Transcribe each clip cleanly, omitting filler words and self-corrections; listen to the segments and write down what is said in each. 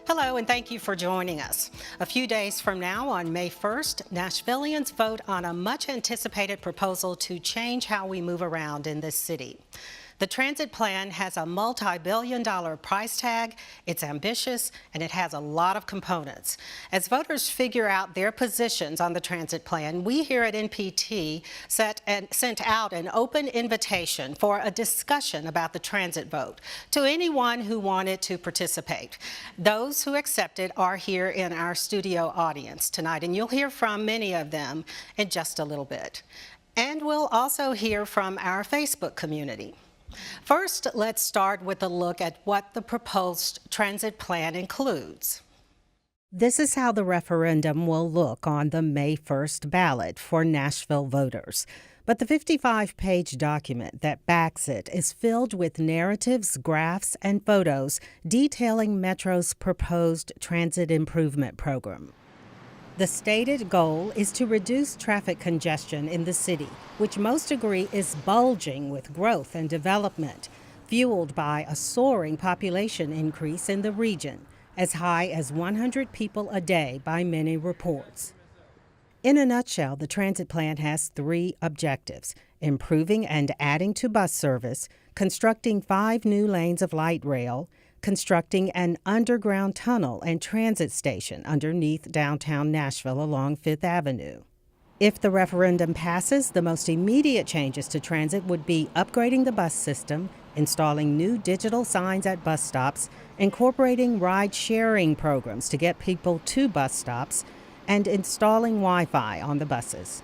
Hello, and thank you for joining us. A few days from now, on May 1st, Nashvillians vote on a much-anticipated proposal to change how we move around in this city. The transit plan has a multi-billion-dollar price tag, it's ambitious, and it has a lot of components. As voters figure out their positions on the transit plan, we here at NPT sent out an open invitation for a discussion about the transit vote to anyone who wanted to participate. Those who accepted are here in our studio audience tonight, and you'll hear from many of them in just a little bit. And we'll also hear from our Facebook community. First, let's start with a look at what the proposed transit plan includes. This is how the referendum will look on the May 1st ballot for Nashville voters. But the 55-page document that backs it is filled with narratives, graphs, and photos detailing Metro's proposed transit improvement program. The stated goal is to reduce traffic congestion in the city, which most agree is bulging with growth and development, fueled by a soaring population increase in the region, as high as 100 people a day by many reports. In a nutshell, the transit plan has three objectives: improving and adding to bus service, constructing 5 new lanes of light rail, constructing an underground tunnel and transit station underneath downtown Nashville along 5th Avenue. If the referendum passes, the most immediate changes to transit would be upgrading the bus system, installing new digital signs at bus stops, incorporating ride-sharing programs to get people to bus stops, and installing Wi-Fi on the buses.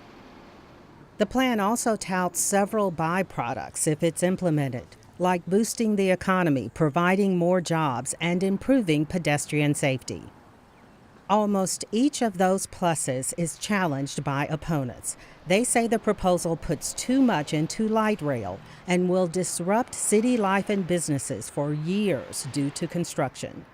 The plan also touts several byproducts if it's implemented, like boosting the economy, providing more jobs, and improving pedestrian safety. Almost each of those pluses is challenged by opponents. They say the proposal puts too much into light rail and will disrupt city life and businesses for years due to construction.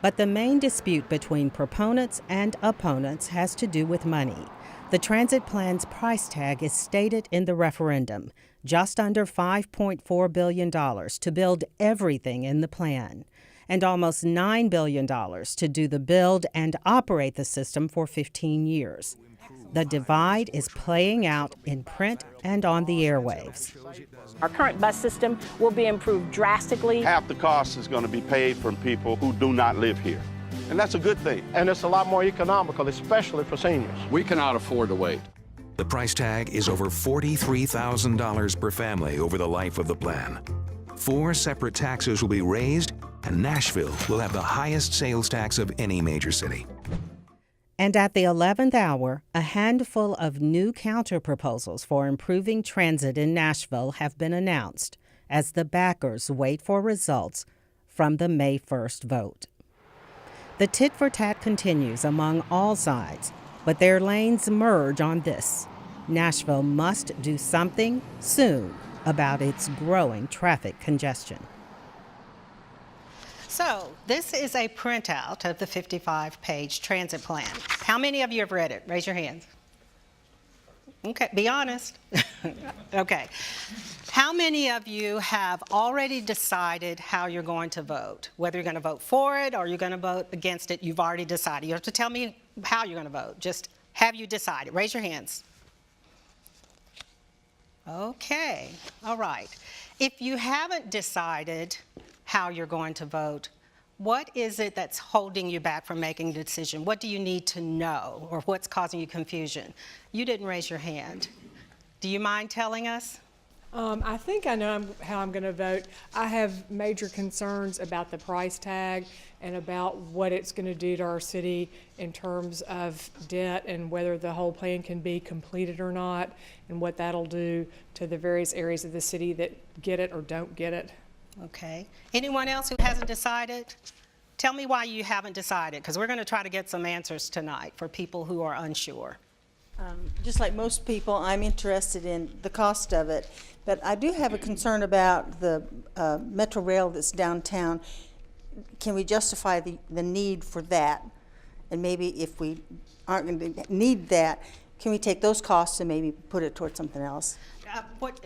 But the main dispute between proponents and opponents has to do with money. The transit plan's price tag is stated in the referendum, just under $5.4 billion to build everything in the plan, and almost $9 billion to do the build and operate the system for 15 years. The divide is playing out in print and on the airwaves. Our current bus system will be improved drastically. Half the cost is going to be paid from people who do not live here. And that's a good thing. And it's a lot more economical, especially for seniors. We cannot afford to wait. The price tag is over $43,000 per family over the life of the plan. 4 separate taxes will be raised, and Nashville will have the highest sales tax of any major city. And at the 11th hour, a handful of new counter-proposals for improving transit in Nashville have been announced as the backers wait for results from the May 1st vote. The tit-for-tat continues among all sides, but their lanes merge on this. Nashville must do something soon about its growing traffic congestion. So, this is a printout of the 55-page transit plan. How many of you have read it? Raise your hands. Okay, be honest. Okay. How many of you have already decided how you're going to vote? Whether you're going to vote for it or you're going to vote against it, you've already decided. You don't have to tell me how you're going to vote. Just have you decided? Raise your hands. Okay, all right. If you haven't decided how you're going to vote, what is it that's holding you back from making a decision? What do you need to know, or what's causing you confusion? You didn't raise your hand. Do you mind telling us? I think I know how I'm going to vote. I have major concerns about the price tag and about what it's going to do to our city in terms of debt and whether the whole plan can be completed or not, and what that'll do to the various areas of the city that get it or don't get it. Okay. Anyone else who hasn't decided? Tell me why you haven't decided, because we're going to try to get some answers tonight for people who are unsure. Just like most people, I'm interested in the cost of it, but I do have a concern about the Metro Rail that's downtown. Can we justify the need for that? And maybe if we aren't going to need that, can we take those costs and maybe put it towards something else?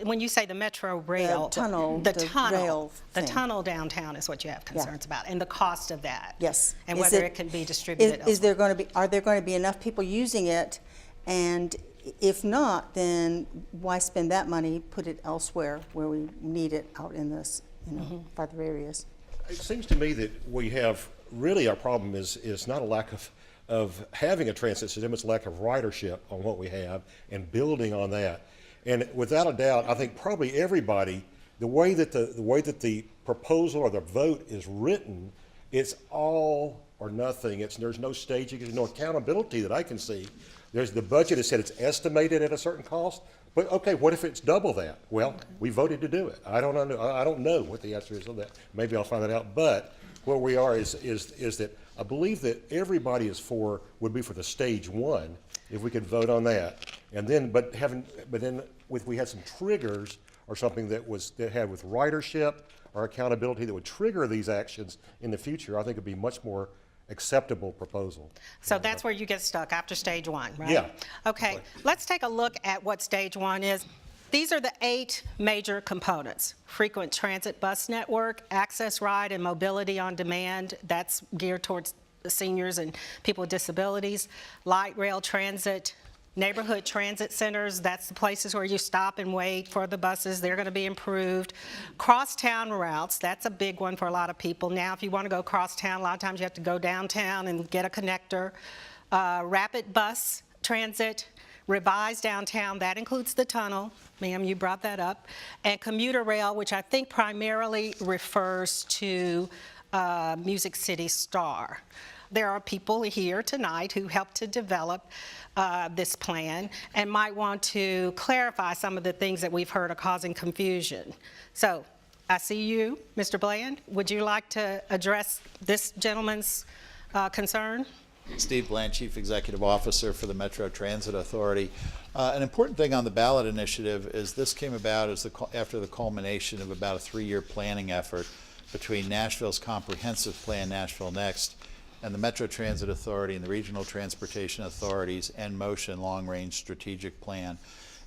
When you say the Metro Rail, tunnel, the the tunnel, rail the thing. tunnel downtown is what you have concerns about, and the cost of that. Yes. And Is whether it can be distributed Is there elsewhere. going to be, are there going to be enough people using it? And if not, then why spend that money, put it elsewhere where we need it out in this, farther areas? It seems to me that we have, really our problem is not a lack of having a transit system, it's a lack of ridership on what we have and building on that. And without a doubt, I think probably everybody, the way that the proposal or the vote is written, it's all or nothing. There's no staging, there's no accountability that I can see. The budget has said it's estimated at a certain cost, but okay, what if it's double that? Well, we voted to do it. I don't know what the answer is on that. Maybe I'll find that out. But where we are is that I believe that everybody would be for the stage one if we could vote on that. And then, if we had some triggers or something that had with ridership or accountability that would trigger these actions in the future, I think it'd be much more acceptable proposal. So that's where you get stuck after stage one, right? Yeah. Okay, let's take a look at what stage one is. These are the 8 major components: frequent transit bus network, access ride and mobility on demand, that's geared towards the seniors and people with disabilities, light rail transit, neighborhood transit centers, that's the places where you stop and wait for the buses, they're going to be improved. Crosstown routes, that's a big one for a lot of people. Now, if you want to go crosstown, a lot of times you have to go downtown and get a connector. Rapid bus transit, revised downtown, that includes the tunnel. Ma'am, you brought that up. And commuter rail, which I think primarily refers to Music City Star. There are people here tonight who helped to develop this plan and might want to clarify some of the things that we've heard are causing confusion. So I see you, Mr. Bland. Would you like to address this gentleman's concern? Steve Bland, Chief Executive Officer for the Metro Transit Authority. An important thing on the ballot initiative is this came about after the culmination of about a 3-year planning effort between Nashville's comprehensive plan, Nashville Next, and the Metro Transit Authority and the Regional Transportation Authorities and Motion Long-Range Strategic Plan.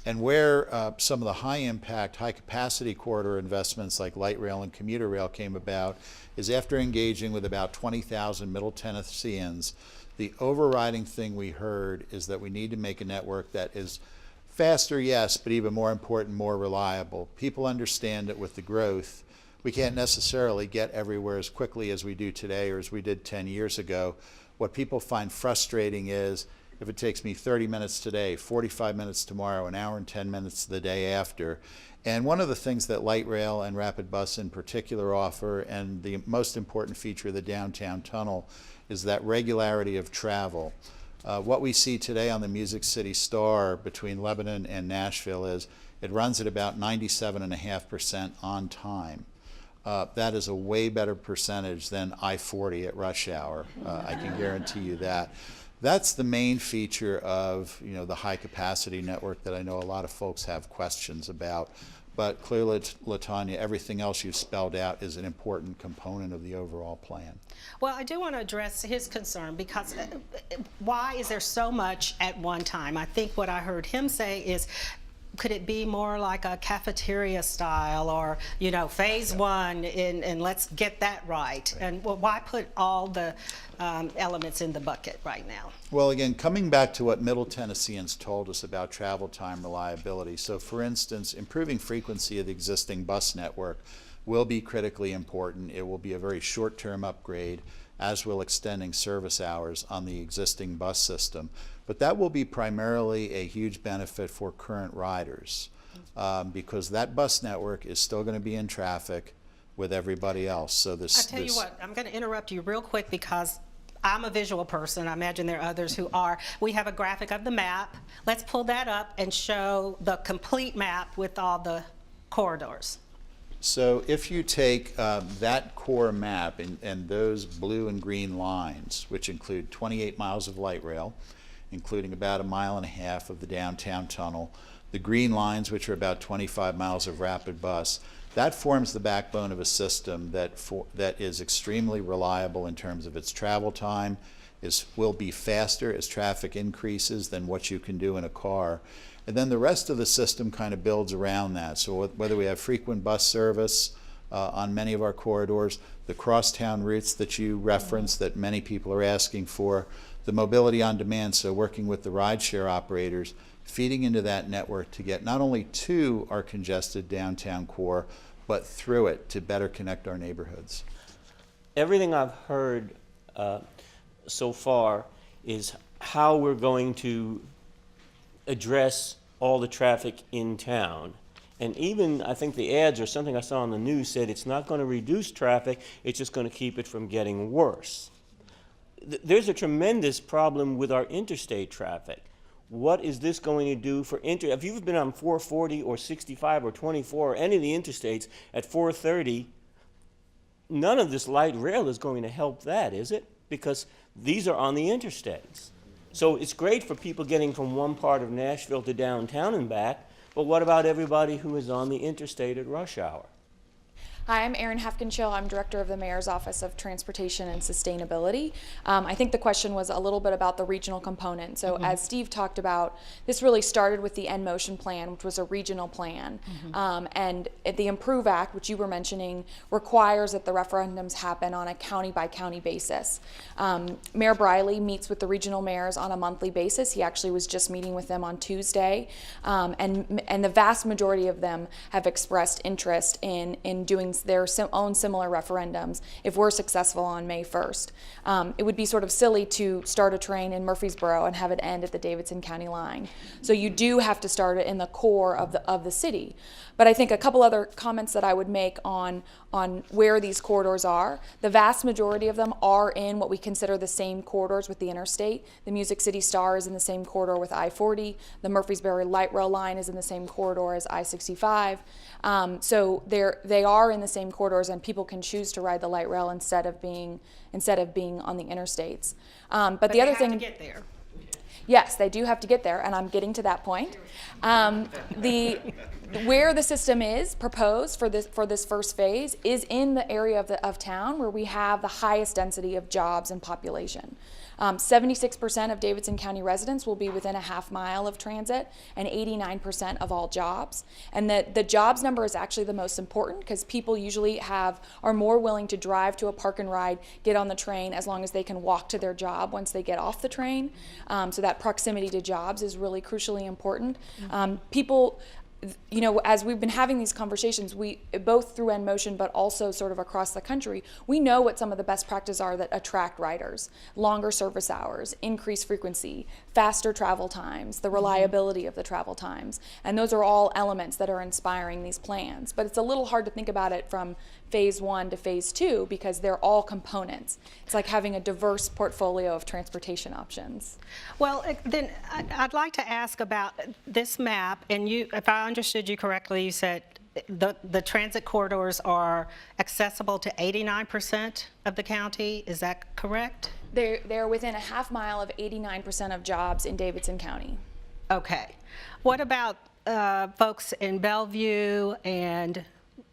And where some of the high-impact, high-capacity corridor investments like light rail and commuter rail came about is after engaging with about 20,000 Middle Tennesseans, the overriding thing we heard is that we need to make a network that is faster, yes, but even more important, more reliable. People understand that with the growth, we can't necessarily get everywhere as quickly as we do today or as we did 10 years ago. What people find frustrating is if it takes me 30 minutes today, 45 minutes tomorrow, an hour and 10 minutes the day after. And one of the things that light rail and rapid bus in particular offer, and the most important feature of the downtown tunnel, is that regularity of travel. What we see today on the Music City Star between Lebanon and Nashville is it runs at about 97.5% on time. That is a way better percentage than I-40 at rush hour. I can guarantee you that. That's the main feature of the high capacity network that I know a lot of folks have questions about. But clearly, LaTanya, everything else you've spelled out is an important component of the overall plan. Well, I do want to address his concern because why is there so much at one time? I think what I heard him say is, could it be more like a cafeteria style or, phase one and let's get that right? And why put all the elements in the bucket right now? Well, again, coming back to what Middle Tennesseans told us about travel time reliability. So, for instance, improving frequency of the existing bus network will be critically important. It will be a very short-term upgrade, as will extending service hours on the existing bus system. But that will be primarily a huge benefit for current riders because that bus network is still going to be in traffic with everybody else. So I tell you what, I'm going to interrupt you real quick because I'm a visual person. I imagine there are others who are. We have a graphic of the map. Let's pull that up and show the complete map with all the corridors. So if you take that core map and those blue and green lines, which include 28 miles of light rail, including about 1.5 miles of the downtown tunnel, the green lines, which are about 25 miles of rapid bus, that forms the backbone of a system that is extremely reliable in terms of its travel time, will be faster as traffic increases than what you can do in a car. And then the rest of the system kind of builds around that. So whether we have frequent bus service on many of our corridors, the crosstown routes that you referenced that many people are asking for, the mobility on demand, so working with the rideshare operators, feeding into that network to get not only to our congested downtown core, but through it to better connect our neighborhoods. Everything I've heard so far is how we're going to address all the traffic in town. And even, I think the ads or something I saw on the news said it's not going to reduce traffic, it's just going to keep it from getting worse. There's a tremendous problem with our interstate traffic. What is this going to do for if you've been on 440 or 65 or 24 or any of the interstates at 430, none of this light rail is going to help that, is it? Because these are on the interstates. So it's great for people getting from one part of Nashville to downtown and back, but what about everybody who is on the interstate at rush hour? Hi, I'm Erin Hefkinchill. I'm Director of the Mayor's Office of Transportation and Sustainability. I think the question was a little bit about the regional component. So as Steve talked about, this really started with the N-Motion plan, which was a regional plan. And the Improve Act, which you were mentioning, requires that the referendums happen on a county-by-county basis. Mayor Briley meets with the regional mayors on a monthly basis. He actually was just meeting with them on Tuesday. And the vast majority of them have expressed interest in doing their own similar referendums if we're successful on May 1st. It would be sort of silly to start a train in Murfreesboro and have it end at the Davidson County line. So you do have to start it in the core of the city. But I think a couple other comments that I would make on where these corridors are. The vast majority of them are in what we consider the same corridors with the interstate. The Music City Star is in the same corridor with I-40. The Murfreesboro Light Rail line is in the same corridor as I-65. So they are in the same corridors, and people can choose to ride the light rail instead of being on the interstates. But the other thing, have to get there. Yes, they do have to get there, and I'm getting to that point. Where the system is proposed for this first phase is in the area of town where we have the highest density of jobs and population. 76% of Davidson County residents will be within a half mile of transit, and 89% of all jobs. And the jobs number is actually the most important because people usually are more willing to drive to a park and ride, get on the train, as long as they can walk to their job once they get off the train. So that proximity to jobs is really crucially important. People, you know, as we've been having these conversations, we both through N-Motion but also sort of across the country, we know what some of the best practices are that attract riders: longer service hours, increased frequency, faster travel times, the reliability of the travel times. And those are all elements that are inspiring these plans. But it's a little hard to think about it from phase 1 to phase 2 because they're all components. It's like having a diverse portfolio of transportation options. Well, then I'd like to ask about this map, and you, if I understood you correctly, you said the transit corridors are accessible to 89% of the county. Is that correct? They're within a half mile of 89% of jobs in Davidson County. Okay. What about folks in Bellevue and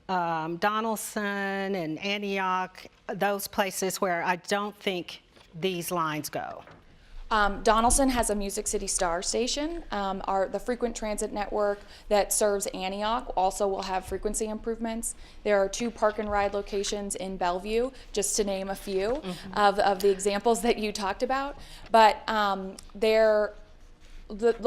Donaldson and Antioch, those places where I don't think these lines go? Donaldson has a Music City Star station. The frequent transit network that serves Antioch also will have frequency improvements. There are 2 park and ride locations in Bellevue, just to name a few of the examples that you talked about. But a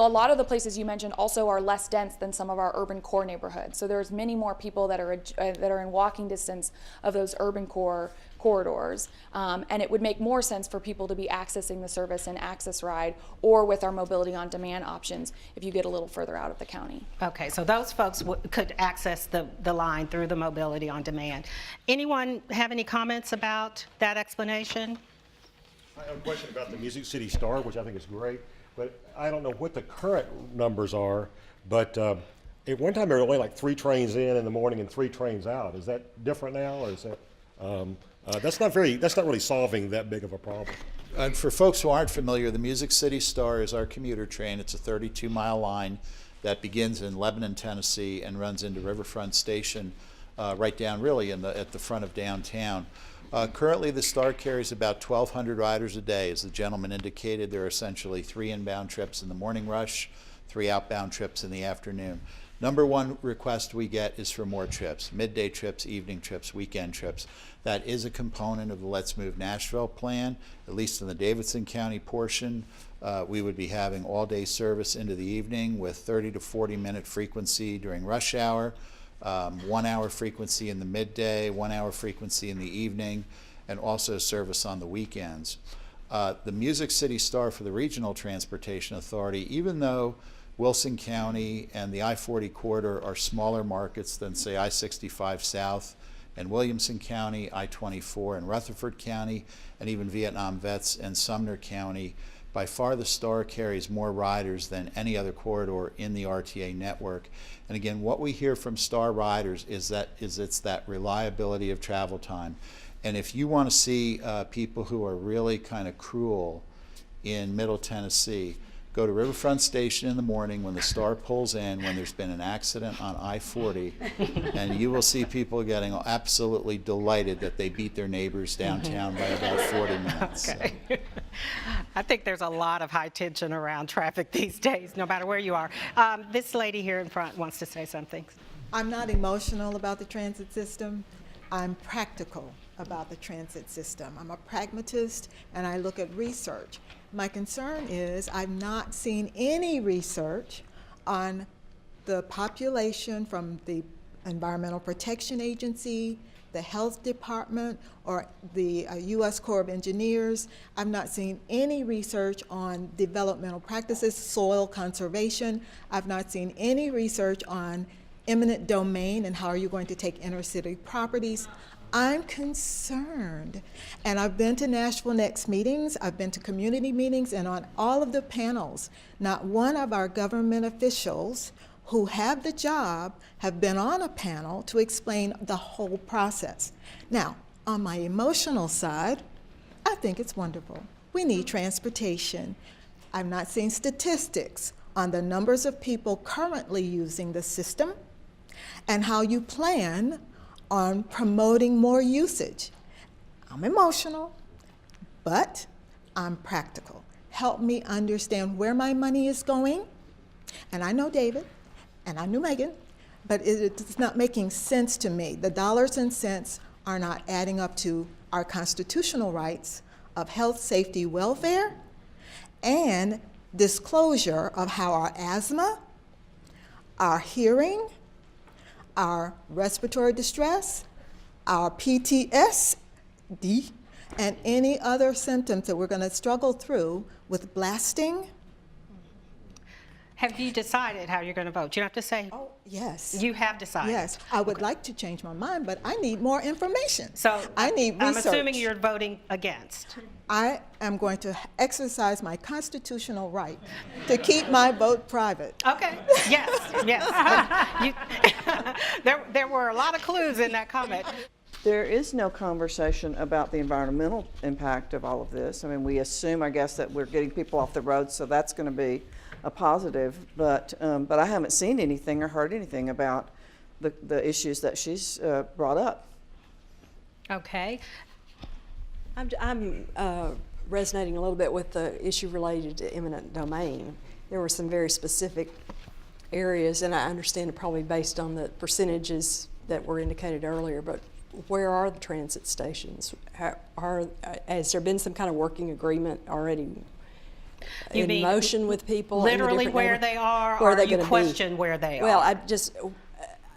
lot of the places you mentioned also are less dense than some of our urban core neighborhoods. So there's many more people that are in walking distance of those urban core corridors. And it would make more sense for people to be accessing the service in Access Ride or with our mobility on demand options if you get a little further out of the county. Okay, so those folks could access the line through the mobility on demand. Anyone have any comments about that explanation? I have a question about the Music City Star, which I think is great. But I don't know what the current numbers are, but at one time there were only like 3 trains in the morning and 3 trains out. Is that different now, or is that, that's not really solving that big of a problem? And for folks who aren't familiar, the Music City Star is our commuter train. It's a 32-mile line that begins in Lebanon, Tennessee, and runs into Riverfront Station, right down really at the front of downtown. Currently, the Star carries about 1,200 riders a day. As the gentleman indicated, there are essentially 3 inbound trips in the morning rush, 3 outbound trips in the afternoon. Number one request we get is for more trips, midday trips, evening trips, weekend trips. That is a component of the Let's Move Nashville plan, at least in the Davidson County portion. We would be having all-day service into the evening with 30 to 40-minute frequency during rush hour, 1-hour frequency in the midday, 1-hour frequency in the evening, and also service on the weekends. The Music City Star for the Regional Transportation Authority, even though Wilson County and the I-40 corridor are smaller markets than, say, I-65 South and Williamson County, I-24 and Rutherford County, and even Vietnam Vets and Sumner County, by far the Star carries more riders than any other corridor in the RTA network. And again, what we hear from Star riders is it's that reliability of travel time. And if you want to see people who are really kind of cruel in Middle Tennessee, go to Riverfront Station in the morning when the Star pulls in, when there's been an accident on I-40, and you will see people getting absolutely delighted that they beat their neighbors downtown by about 40 minutes. Okay. So. I think there's a lot of high tension around traffic these days, no matter where you are. This lady here in front wants to say something. I'm not emotional about the transit system. I'm practical about the transit system. I'm a pragmatist, and I look at research. My concern is I've not seen any research on the population from the Environmental Protection Agency, the Health Department, or the U.S. Corps of Engineers. I've not seen any research on developmental practices, soil conservation. I've not seen any research on eminent domain and how are you going to take inner city properties. I'm concerned, and I've been to Nashville Next meetings, I've been to community meetings, and on all of the panels, not one of our government officials who have the job have been on a panel to explain the whole process. Now, on my emotional side, I think it's wonderful. We need transportation. I've not seen statistics on the numbers of people currently using the system and how you plan on promoting more usage. I'm emotional, but I'm practical. Help me understand where my money is going. And I know David, and I knew Megan, but it's not making sense to me. The dollars and cents are not adding up to our constitutional rights of health, safety, welfare, and disclosure of how our asthma, our hearing, our respiratory distress, our PTSD, and any other symptoms that we're going to struggle through with blasting. Have you decided how you're going to vote? You don't have to say. Oh, yes. You have decided. Yes. I would like to change my mind, but I need more information. So I need research. I'm assuming you're voting against. I am going to exercise my constitutional right to keep my vote private. Okay. Yes. Yes. There were a lot of clues in that comment. There is no conversation about the environmental impact of all of this. I mean, we assume, I guess, that we're getting people off the road, so that's going to be a positive. But I haven't seen anything or heard anything about the issues that she's brought up. Okay. I'm resonating a little bit with the issue related to eminent domain. There were some very specific areas, and I understand it probably based on the percentages that were indicated earlier, but where are the transit stations? Has there been some kind of working agreement already in motion with people? Literally where they are, or you question where they are? Well,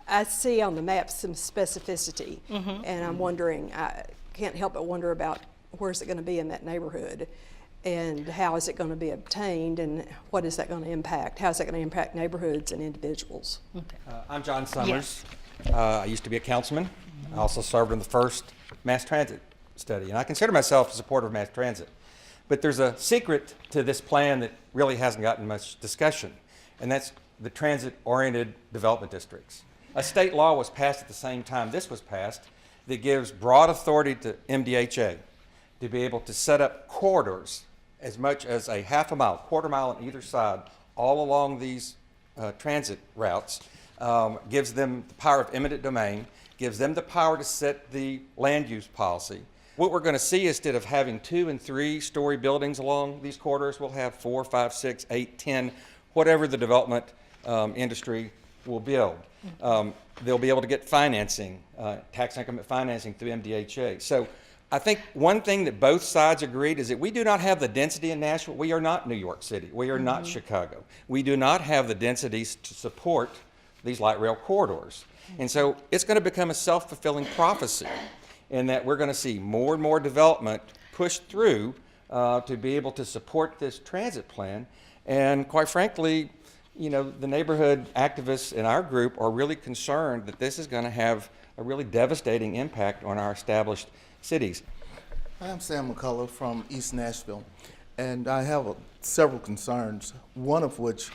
I see on the map some specificity, and I'm wondering, I can't help but wonder about where's it going to be in that neighborhood, and how is it going to be obtained, and what is that going to impact? How is that going to impact neighborhoods and individuals? Okay. I'm John Summers. Yes. I used to be a councilman. I also served in the first mass transit study, and I consider myself a supporter of mass transit. But there's a secret to this plan that really hasn't gotten much discussion, and that's the transit-oriented development districts. A state law was passed at the same time this was passed that gives broad authority to MDHA to be able to set up corridors as much as a half a mile, quarter mile on either side, all along these transit routes, gives them the power of eminent domain, gives them the power to set the land use policy, what we're going to see, instead of having 2- and 3-story buildings along these corridors, we'll have 4, 5, 6, 8, 10, whatever the development industry will build. They'll be able to get financing, tax increment financing through MDHA. So I think one thing that both sides agreed is that we do not have the density in Nashville. We are not New York City. We are not Chicago. We do not have the densities to support these light rail corridors. And so it's going to become a self-fulfilling prophecy in that we're going to see more and more development pushed through to be able to support this transit plan. And quite frankly, you know, the neighborhood activists in our group are really concerned that this is going to have a really devastating impact on our established cities. I'm Sam McCullough from East Nashville, and I have several concerns, one of which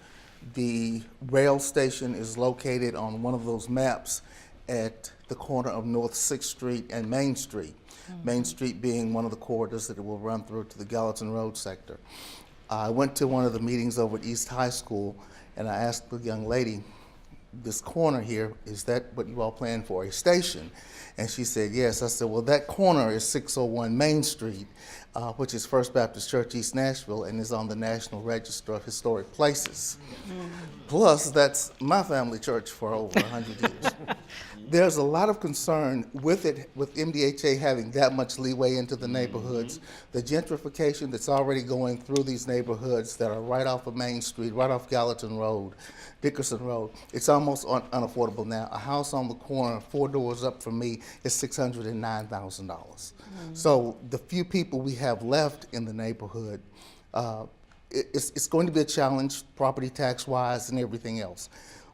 the rail station is located on one of those maps at the corner of North 6th Street and Main Street. Main Street being one of the corridors that it will run through to the Gallatin Road sector. I went to one of the meetings over at East High School, and I asked the young lady, this corner here, is that what you all plan for, a station? And she said, yes. I said, well, that corner is 601 Main Street, which is First Baptist Church, East Nashville, and is on the National Register of Historic Places. Plus, that's my family church for over 100 years. There's a lot of concern with it, with MDHA having that much leeway into the neighborhoods. The gentrification that's already going through these neighborhoods that are right off of Main Street, right off Gallatin Road, Dickerson Road, it's almost unaffordable now. A house on the corner, 4 doors up from me, is $609,000. So the few people we have left in the neighborhood, it's going to be a challenge, property tax-wise and everything else.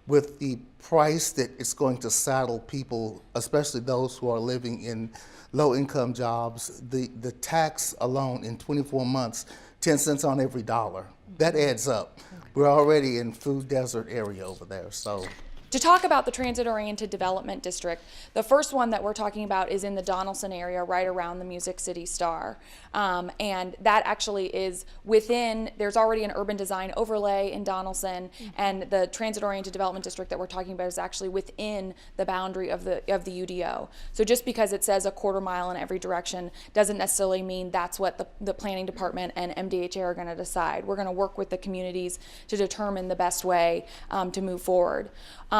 With the price that it's going to saddle people, especially those who are living in low-income jobs, the tax alone in 24 months, 10 cents on every dollar, that adds up. We're already in food desert area over there, so. To talk about the transit-oriented development district, the first one that we're talking about is in the Donaldson area, right around the Music City Star. And that actually is within, there's already an urban design overlay in Donaldson, and the transit-oriented development district that we're talking about is actually within the boundary of the UDO. So just because it says a quarter mile in every direction doesn't necessarily mean that's what the planning department and MDHA are going to decide. We're going to work with the communities to determine the best way to move forward.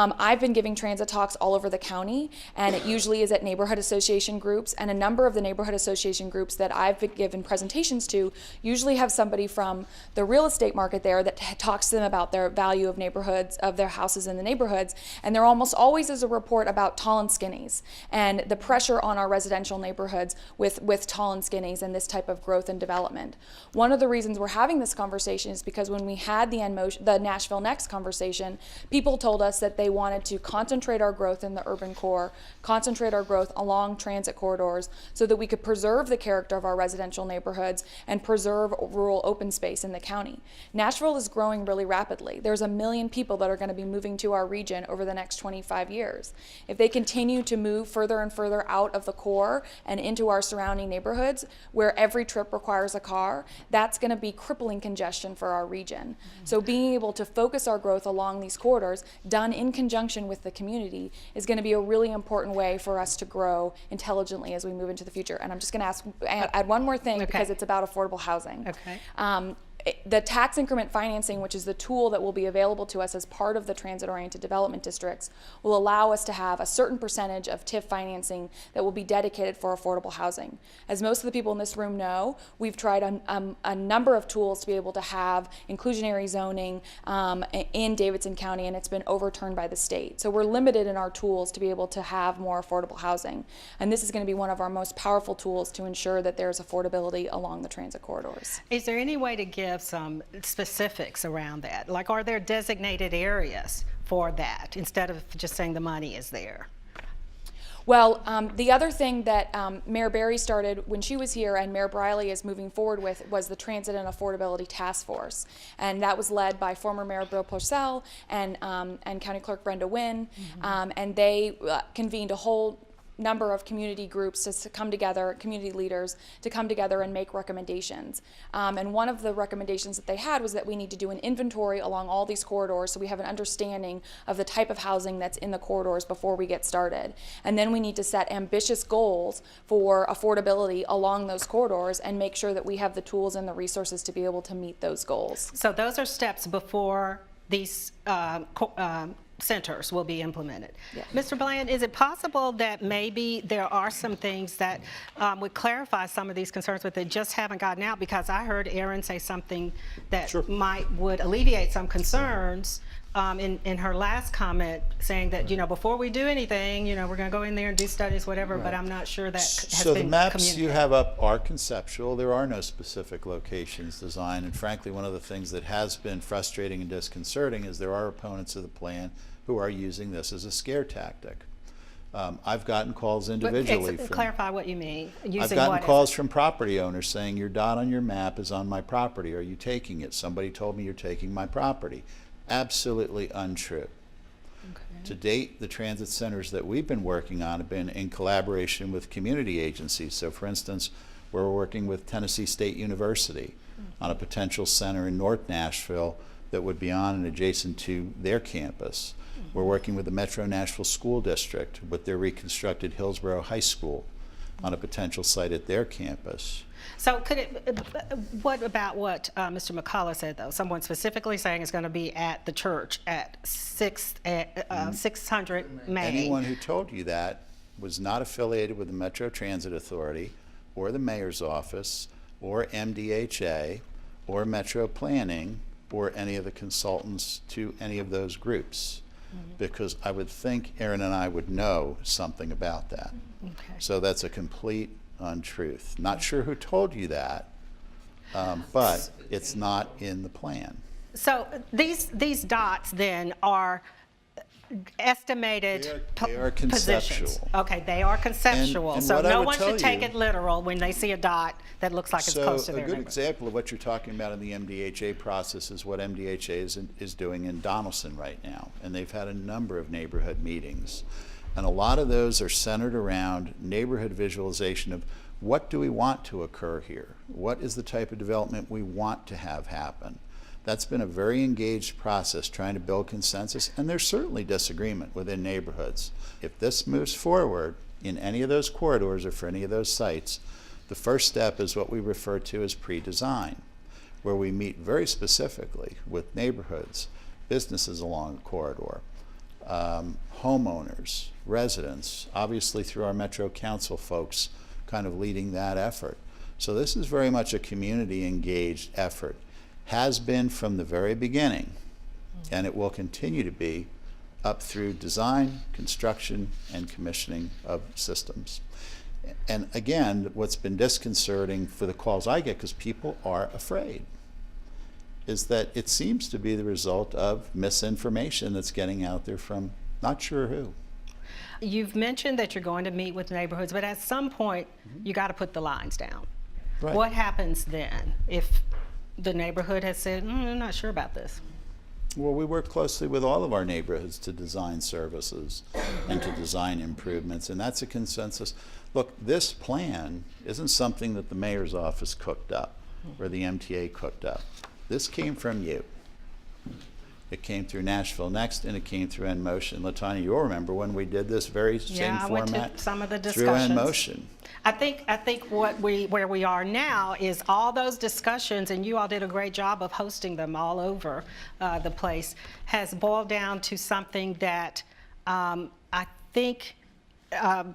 I've been giving transit talks all over the county, and it usually is at neighborhood association groups, and a number of the neighborhood association groups that I've been given presentations to usually have somebody from the real estate market there that talks to them about their value of neighborhoods, of their houses in the neighborhoods, and there almost always is a report about tall and skinnies and the pressure on our residential neighborhoods with tall and skinnies and this type of growth and development. One of the reasons we're having this conversation is because when we had the Nashville Next conversation, people told us that they wanted to concentrate our growth in the urban core, concentrate our growth along transit corridors so that we could preserve the character of our residential neighborhoods and preserve rural open space in the county. Nashville is growing really rapidly. There's 1 million people that are going to be moving to our region over the next 25 years. If they continue to move further and further out of the core and into our surrounding neighborhoods where every trip requires a car, that's going to be crippling congestion for our region. So being able to focus our growth along these corridors, done in conjunction with the community, is going to be a really important way for us to grow intelligently as we move into the future. And I'm just going to add one more thing because it's about affordable housing. The tax increment financing, which is the tool that will be available to us as part of the transit-oriented development districts, will allow us to have a certain percentage of TIF financing that will be dedicated for affordable housing. As most of the people in this room know, we've tried a number of tools to be able to have inclusionary zoning in Davidson County, and it's been overturned by the state. So we're limited in our tools to be able to have more affordable housing. And this is going to be one of our most powerful tools to ensure that there's affordability along the transit corridors. Is there any way to give some specifics around that? Like, are there designated areas for that instead of just saying the money is there? Well, the other thing that Mayor Berry started when she was here and Mayor Briley is moving forward with was the Transit and Affordability Task Force. And that was led by former Mayor Bill Porcel and County Clerk Brenda Wynn. And they convened a whole number of community groups to come together, community leaders to come together and make recommendations. And one of the recommendations that they had was that we need to do an inventory along all these corridors so we have an understanding of the type of housing that's in the corridors before we get started. And then we need to set ambitious goals for affordability along those corridors and make sure that we have the tools and the resources to be able to meet those goals. So those are steps before these centers will be implemented. Yeah. Mr. Bland, is it possible that maybe there are some things that would clarify some of these concerns, but they just haven't gotten out? Because I heard Erin say something that would alleviate some concerns in her last comment, saying that, before we do anything, we're going to go in there and do studies, whatever, but I'm not sure that has So been the maps communicated. you have up are conceptual. There are no specific locations designed, and frankly, one of the things that has been frustrating and disconcerting is there are opponents of the plan who are using this as a scare tactic. I've gotten calls individually from... Clarify what you mean. Using I've gotten what calls from property owners saying, your dot on your map is on my property. Are you taking it? Somebody told me you're taking my property. Absolutely untrue. Okay. To date, the transit centers that we've been working on have been in collaboration with community agencies. So for instance, we're working with Tennessee State University on a potential center in North Nashville that would be on and adjacent to their campus. We're working with the Metro Nashville School District with their reconstructed Hillsborough High School on a potential site at their campus. So what about what Mr. McCullough said, though? Someone specifically saying it's going to be at the church at 600 May. Anyone who told you that was not affiliated with the Metro Transit Authority or the Mayor's Office or MDHA or Metro Planning or any of the consultants to any of those groups. Because I would think Erin and I would know something about that. Okay. So that's a complete untruth. Not sure who told you that, but it's not in the plan. So these dots then are estimated They are conceptual. positions. Okay, they are conceptual. And so what I no would one tell should take you- it literal when they see a dot that looks like it's close to So their a good neighborhood. example of what you're talking about in the MDHA process is what MDHA is doing in Donaldson right now. And they've had a number of neighborhood meetings. And a lot of those are centered around neighborhood visualization of what do we want to occur here? What is the type of development we want to have happen? That's been a very engaged process trying to build consensus, and there's certainly disagreement within neighborhoods. If this moves forward in any of those corridors or for any of those sites, the first step is what we refer to as pre-design, where we meet very specifically with neighborhoods, businesses along the corridor, homeowners, residents, obviously through our Metro Council folks kind of leading that effort. So this is very much a community engaged effort. Has been from the very beginning, and it will continue to be up through design, construction, and commissioning of systems. And again, what's been disconcerting for the calls I get, because people are afraid, is that it seems to be the result of misinformation that's getting out there from not sure who. You've mentioned that you're going to meet with neighborhoods, but at some point, you got to put the lines down. Right. What happens then if the neighborhood has said, I'm not sure about this? Well, we work closely with all of our neighborhoods to design services and to design improvements, and that's a consensus. Look, this plan isn't something that the mayor's office cooked up or the MTA cooked up. This came from you. It came through Nashville Next, and it came through NMotion. LaTanya, you'll remember when we did this very same I format went to some of the through discussions. NMotion. I think where we are now is all those discussions, and you all did a great job of hosting them all over the place, has boiled down to something that I think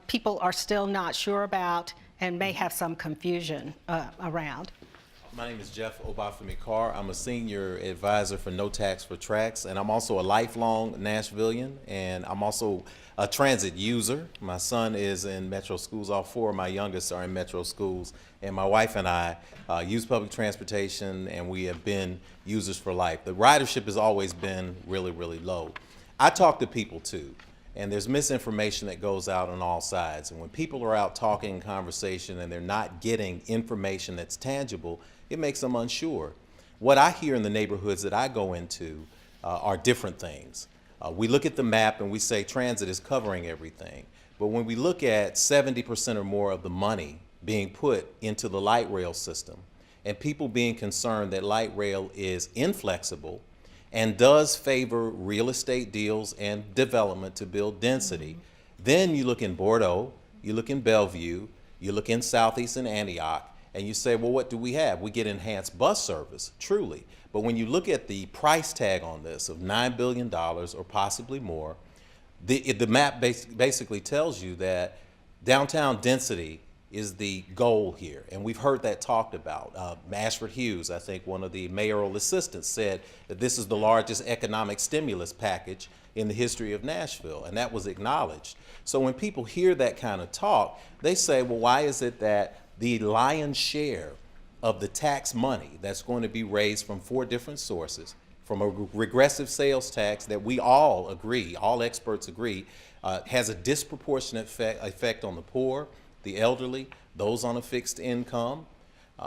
people are still not sure about and may have some confusion around. My name is Jeff Obafemi-Carr. I'm a senior advisor for No Tax for Tracks, and I'm also a lifelong Nashvillian, and I'm also a transit user. My son is in Metro schools. All four of my youngest are in Metro schools, and my wife and I use public transportation, and we have been users for life. The ridership has always been really, really low. I talk to people too, and there's misinformation that goes out on all sides, and when people are out talking in conversation and they're not getting information that's tangible, it makes them unsure. What I hear in the neighborhoods that I go into are different things. We look at the map and we say transit is covering everything. But when we look at 70% or more of the money being put into the light rail system, and people being concerned that light rail is inflexible and does favor real estate deals and development to build density, then you look in Bordeaux, you look in Bellevue, you look in Southeast and Antioch, and you say, well, what do we have? We get enhanced bus service, truly. But when you look at the price tag on this of $9 billion or possibly more, the map basically tells you that downtown density is the goal here. And we've heard that talked about. Ashford Hughes, I think one of the mayoral assistants, said that this is the largest economic stimulus package in the history of Nashville, and that was acknowledged. So when people hear that kind of talk, they say, well, why is it that the lion's share of the tax money that's going to be raised from 4 different sources, from a regressive sales tax that we all agree, all experts agree, has a disproportionate effect on the poor, the elderly, those on a fixed income,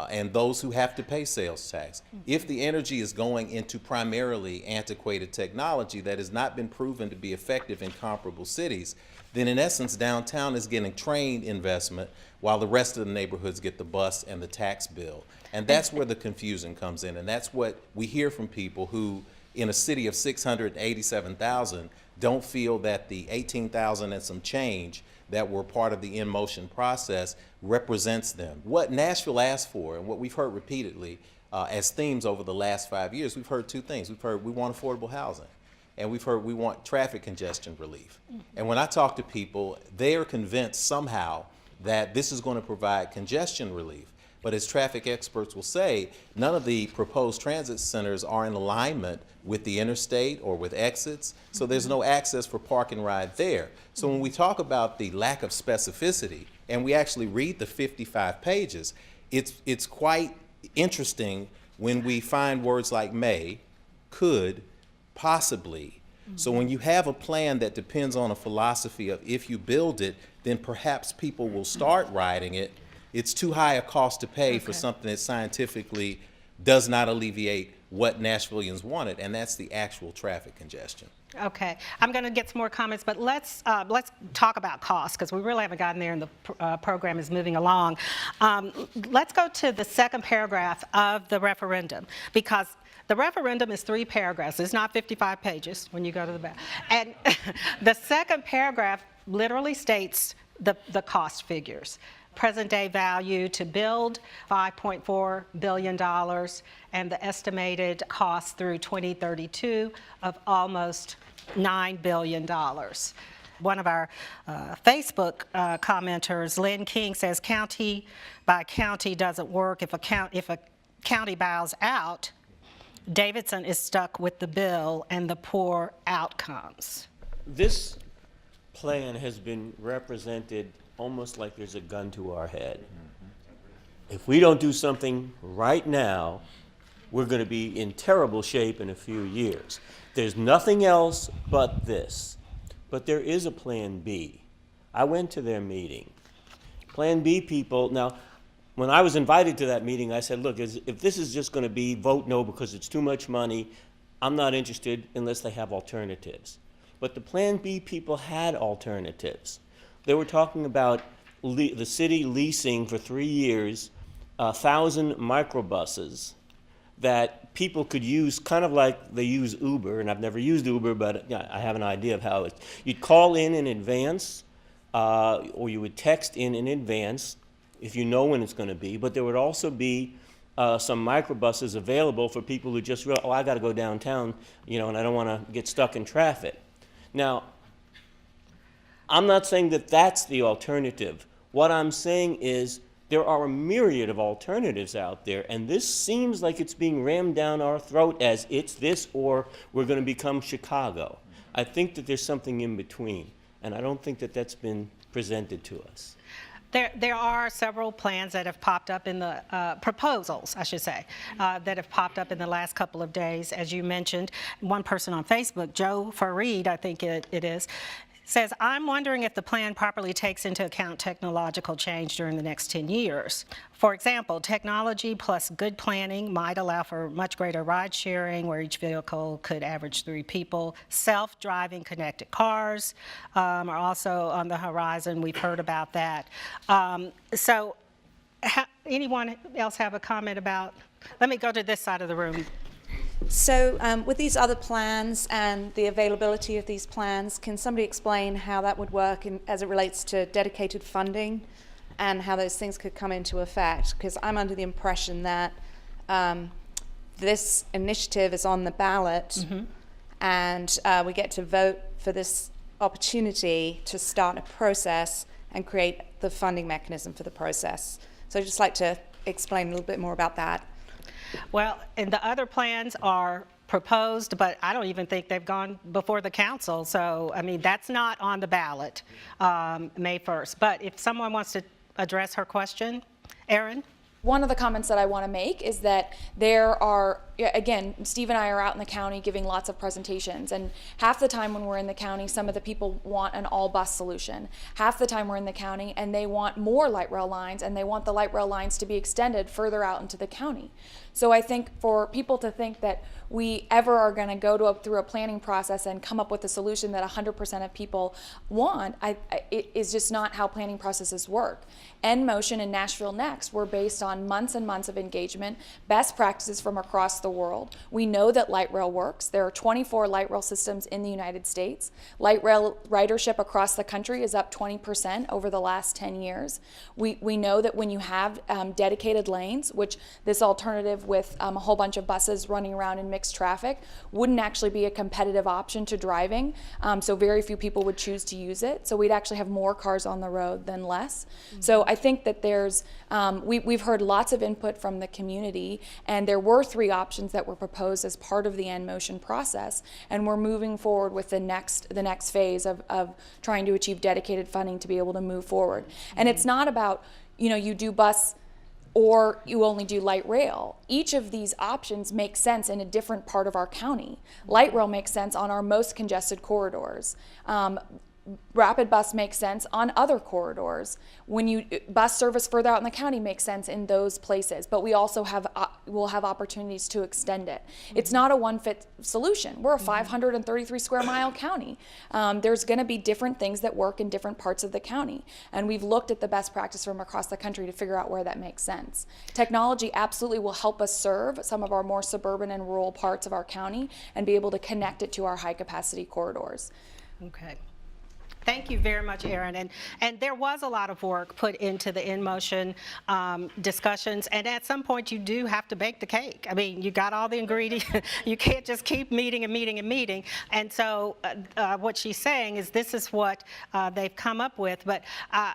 and those who have to pay sales tax. If the energy is going into primarily antiquated technology that has not been proven to be effective in comparable cities, then in essence downtown is getting train investment while the rest of the neighborhoods get the bus and the tax bill. And that's where the confusion comes in, and that's what we hear from people who, in a city of 687,000, don't feel that the 18,000 and some change that were part of the in-motion process represents them. What Nashville asked for, and what we've heard repeatedly as themes over the last 5 years, we've heard 2 things. We've heard we want affordable housing, and we've heard we want traffic congestion relief. And when I talk to people, they are convinced somehow that this is going to provide congestion relief. But as traffic experts will say, none of the proposed transit centers are in alignment with the interstate or with exits, so there's no access for park and ride there. So when we talk about the lack of specificity, and we actually read the 55 pages, it's quite interesting when we find words like may, could, possibly. So when you have a plan that depends on a philosophy of if you build it, then perhaps people will start riding it. It's too high a cost to pay for something that scientifically does not alleviate what Nashvillians wanted, and that's the actual traffic congestion. Okay, I'm going to get some more comments, but let's talk about cost, because we really haven't gotten there and the program is moving along. Let's go to the second paragraph of the referendum, because the referendum is 3 paragraphs. It's not 55 pages when you go to the back. And the second paragraph literally states the cost figures. Present day value to build, $5.4 billion, and the estimated cost through 2032 of almost $9 billion. One of our Facebook commenters, Lynn King, says county by county doesn't work. If a county bows out, Davidson is stuck with the bill and the poor outcomes. This plan has been represented almost like there's a gun to our head. If we don't do something right now, we're going to be in terrible shape in a few years. There's nothing else but this. But there is a Plan B. I went to their meeting. Plan B people, now, when I was invited to that meeting, I said, look, if this is just going to be vote no because it's too much money, I'm not interested unless they have alternatives. But the Plan B people had alternatives. They were talking about the city leasing for 3 years 1,000 microbuses that people could use, kind of like they use Uber, and I've never used Uber, but I have an idea of how you'd call in advance, or you would text in advance if you know when it's going to be, but there would also be some microbuses available for people who just realize, oh, I got to go downtown, and I don't want to get stuck in traffic. Now, I'm not saying that that's the alternative. What I'm saying is there are a myriad of alternatives out there, and this seems like it's being rammed down our throat as it's this or we're going to become Chicago. I think that there's something in between, and I don't think that that's been presented to us. There are several plans that have popped up in the proposals, I should say, that have popped up in the last couple of days. As you mentioned, one person on Facebook, Joe Fareed, I think it is, says, I'm wondering if the plan properly takes into account technological change during the next 10 years. For example, technology plus good planning might allow for much greater ride sharing where each vehicle could average 3 people. Self-driving connected cars are also on the horizon. We've heard about that. Anyone else have a comment about? Let me go to this side of the room. So with these other plans and the availability of these plans, can somebody explain how that would work as it relates to dedicated funding and how those things could come into effect? Because I'm under the impression that this initiative is on the ballot, and we get to vote for this opportunity to start a process and create the funding mechanism for the process. So I'd just like to explain a little bit more about that. Well, and the other plans are proposed, but I don't even think they've gone before the council. So, I mean, that's not on the ballot May 1st. But if someone wants to address her question, Erin? One of the comments that I want to make is that there are, again, Steve and I are out in the county giving lots of presentations, and half the time when we're in the county, some of the people want an all-bus solution. Half the time we're in the county and they want more light rail lines, and they want the light rail lines to be extended further out into the county. So I think for people to think that we ever are going to go through a planning process and come up with a solution that 100% of people want, it is just not how planning processes work. NMotion and Nashville Next were based on months and months of engagement, best practices from across the world. We know that light rail works. There are 24 light rail systems in the United States. Light rail ridership across the country is up 20% over the last 10 years. We know that when you have dedicated lanes, which this alternative with a whole bunch of buses running around in mixed traffic wouldn't actually be a competitive option to driving, so very few people would choose to use it. So we'd actually have more cars on the road than less. So I think that there's, we've heard lots of input from the community, and there were 3 options that were proposed as part of the NMotion process, and we're moving forward with the next phase of trying to achieve dedicated funding to be able to move forward. And it's not about, you do bus or you only do light rail. Each of these options makes sense in a different part of our county. Light rail makes sense on our most congested corridors. Rapid bus makes sense on other corridors. When bus service further out in the county makes sense in those places, but we also will have opportunities to extend it. It's not a one-fit solution. We're a 533 square mile county. There's going to be different things that work in different parts of the county, and we've looked at the best practice from across the country to figure out where that makes sense. Technology absolutely will help us serve some of our more suburban and rural parts of our county and be able to connect it to our high-capacity corridors. Okay. Thank you very much, Erin. And there was a lot of work put into the NMotion discussions, and at some point you do have to bake the cake. I mean, you got all the ingredients. You can't just keep meeting and meeting and meeting. And so what she's saying is this is what they've come up with. But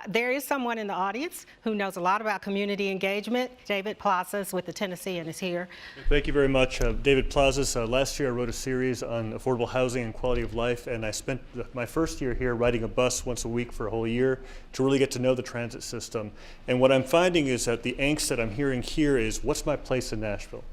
there is someone in the audience who knows a lot about community engagement. David Plazas with the Tennessean is here. Thank you very much. David Plazas. Last year I wrote a series on affordable housing and quality of life, and I spent my first year here riding a bus once a week for a whole year to really get to know the transit system. And what I'm finding is that the angst that I'm hearing here is, what's my place in Nashville?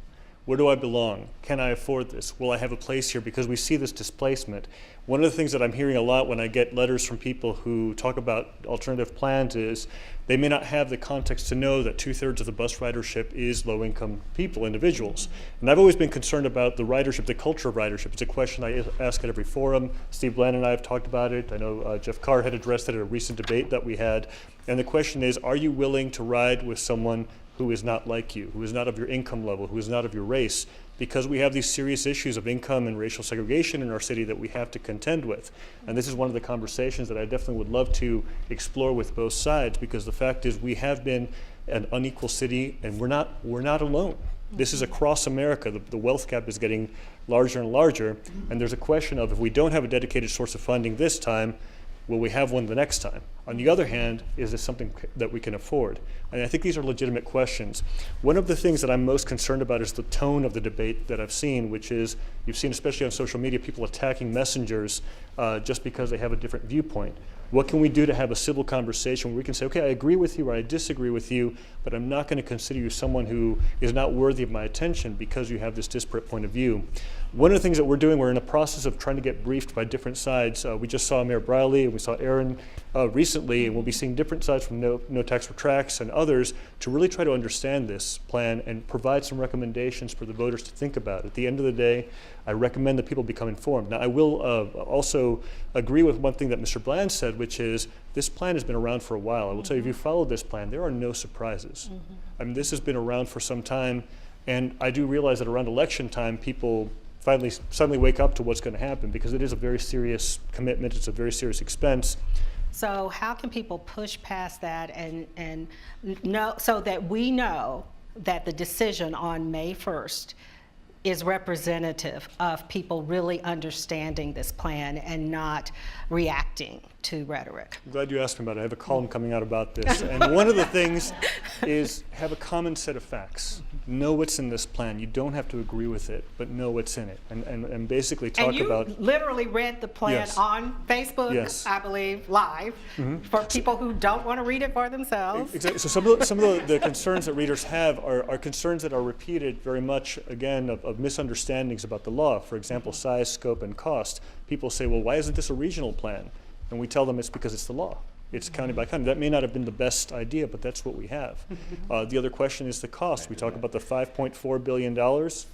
Where do I belong? Can I afford this? Will I have a place here? Because we see this displacement. One of the things that I'm hearing a lot when I get letters from people who talk about alternative plans is they may not have the context to know that 2/3 of the bus ridership is low-income people, individuals. And I've always been concerned about the ridership, the culture of ridership. It's a question I ask at every forum. Steve Bland and I have talked about it. I know Jeff Carr had addressed it at a recent debate that we had. And the question is, are you willing to ride with someone who is not like you, who is not of your income level, who is not of your race? Because we have these serious issues of income and racial segregation in our city that we have to contend with. And this is one of the conversations that I definitely would love to explore with both sides, because the fact is we have been an unequal city, and we're not alone. This is across America. The wealth gap is getting larger and larger, and there's a question of, if we don't have a dedicated source of funding this time, will we have one the next time? On the other hand, is this something that we can afford? And I think these are legitimate questions. One of the things that I'm most concerned about is the tone of the debate that I've seen, which is, you've seen especially on social media, people attacking messengers just because they have a different viewpoint. What can we do to have a civil conversation where we can say, okay, I agree with you or I disagree with you, but I'm not going to consider you someone who is not worthy of my attention because you have this disparate point of view. One of the things that we're doing, we're in a process of trying to get briefed by different sides. We just saw Mayor Briley and we saw Aaron recently, and we'll be seeing different sides from No Tax for Tracks and others to really try to understand this plan and provide some recommendations for the voters to think about. At the end of the day, I recommend that people become informed. Now, I will also agree with one thing that Mr. Bland said, which is this plan has been around for a while. I will tell you, if you follow this plan, there are no surprises. I mean, this has been around for some time, and I do realize that around election time, people suddenly wake up to what's going to happen because it is a very serious commitment. It's a very serious expense. So how can people push past that and know, so that we know that the decision on May 1st is representative of people really understanding this plan and not reacting to rhetoric? I'm glad you asked me about it. I have a column coming out about this. And one of the things is have a common set of facts. Know what's in this plan. You don't have to agree with it, but know what's in it. And basically talk about... And you literally read the plan Yes. on Facebook, Yes. I believe, live, for people who don't want to read it for themselves. Exactly. So some of the concerns that readers have are concerns that are repeated very much, again, of misunderstandings about the law. For example, size, scope, and cost. People say, well, why isn't this a regional plan? And we tell them it's because it's the law. It's county by county. That may not have been the best idea, but that's what we have. The other question is the cost. We talk about the $5.4 billion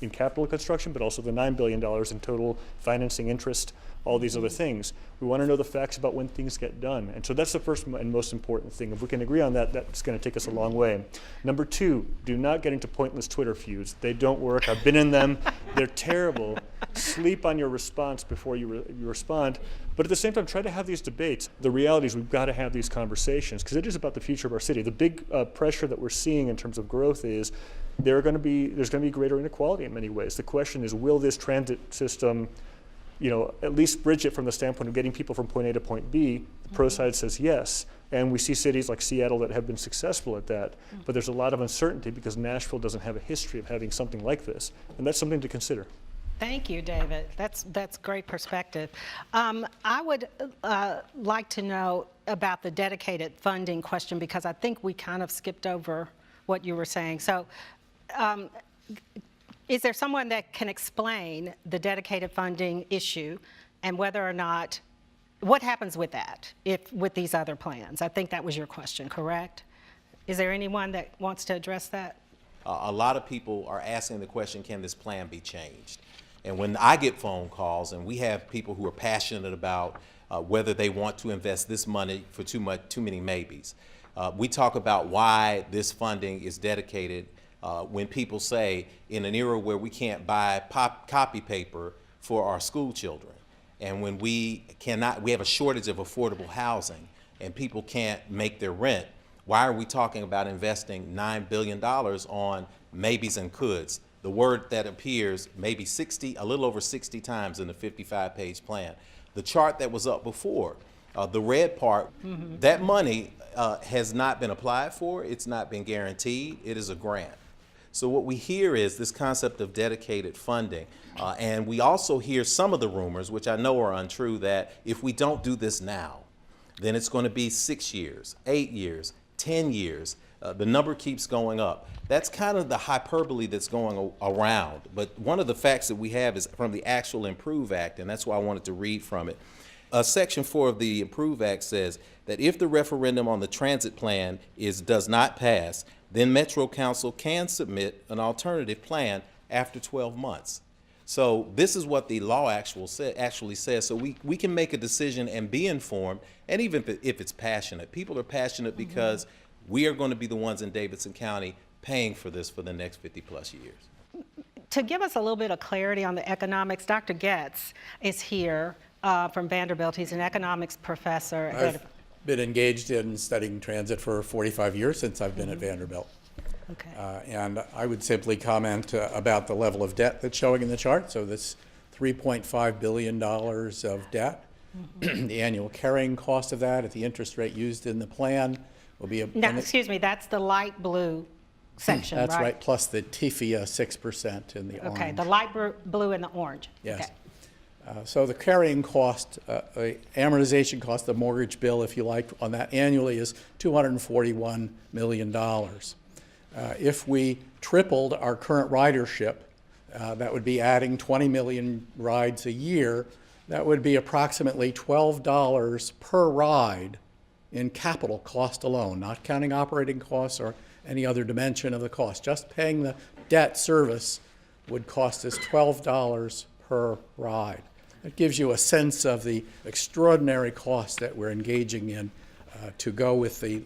in capital construction, but also the $9 billion in total financing, interest, all these other things. We want to know the facts about when things get done. And so that's the first and most important thing. If we can agree on that, that's going to take us a long way. Number two, do not get into pointless Twitter feuds. They don't work. I've been in them. They're terrible. Sleep on your response before you respond. But at the same time, try to have these debates. The reality is we've got to have these conversations because it is about the future of our city. The big pressure that we're seeing in terms of growth is there's going to be greater inequality in many ways. The question is, will this transit system, at least bridge it from the standpoint of getting people from point A to point B? The pro side says yes. And we see cities like Seattle that have been successful at that. But there's a lot of uncertainty because Nashville doesn't have a history of having something like this. And that's something to consider. Thank you, David. That's great perspective. I would like to know about the dedicated funding question because I think we kind of skipped over what you were saying. So is there someone that can explain the dedicated funding issue and whether or not, what happens with that with these other plans? I think that was your question, correct? Is there anyone that wants to address that? A lot of people are asking the question, can this plan be changed? And when I get phone calls and we have people who are passionate about whether they want to invest this money for too many maybes, we talk about why this funding is dedicated when people say in an era where we can't buy copy paper for our school children, and when we have a shortage of affordable housing and people can't make their rent, why are we talking about investing $9 billion on maybes and coulds? The word that appears maybe a little over 60 times in the 55-page plan. The chart that was up before, the red part, that money has not been applied for, it's not been guaranteed, it is a grant. So what we hear is this concept of dedicated funding. And we also hear some of the rumors, which I know are untrue, that if we don't do this now, then it's going to be 6 years, 8 years, 10 years. The number keeps going up. That's kind of the hyperbole that's going around. But one of the facts that we have is from the actual Improve Act, and that's why I wanted to read from it. Section 4 of the Improve Act says that if the referendum on the transit plan does not pass, then Metro Council can submit an alternative plan after 12 months. So this is what the law actually says. So we can make a decision and be informed, and even if it's passionate. People are passionate because we are going to be the ones in Davidson County paying for this for the next 50+ years. To give us a little bit of clarity on the economics, Dr. Getz is here from Vanderbilt. He's an economics professor. I've been engaged in studying transit for 45 years since I've been at Vanderbilt. Okay. And I would simply comment about the level of debt that's showing in the chart. So this $3.5 billion of debt, the annual carrying cost of that at the interest rate used in the plan will be excuse me, that's the light blue section, That's right, plus the TIFIA 6% in the orange. Okay, the light blue and the orange. Yes. So the carrying cost, amortization cost, the mortgage bill, if you like, on that annually is $241 million. If we tripled our current ridership, that would be adding 20 million rides a year. That would be approximately $12 per ride in capital cost alone, not counting operating costs or any other dimension of the cost. Just paying the debt service would cost us $12 per ride. It gives you a sense of the extraordinary cost that we're engaging in to go with the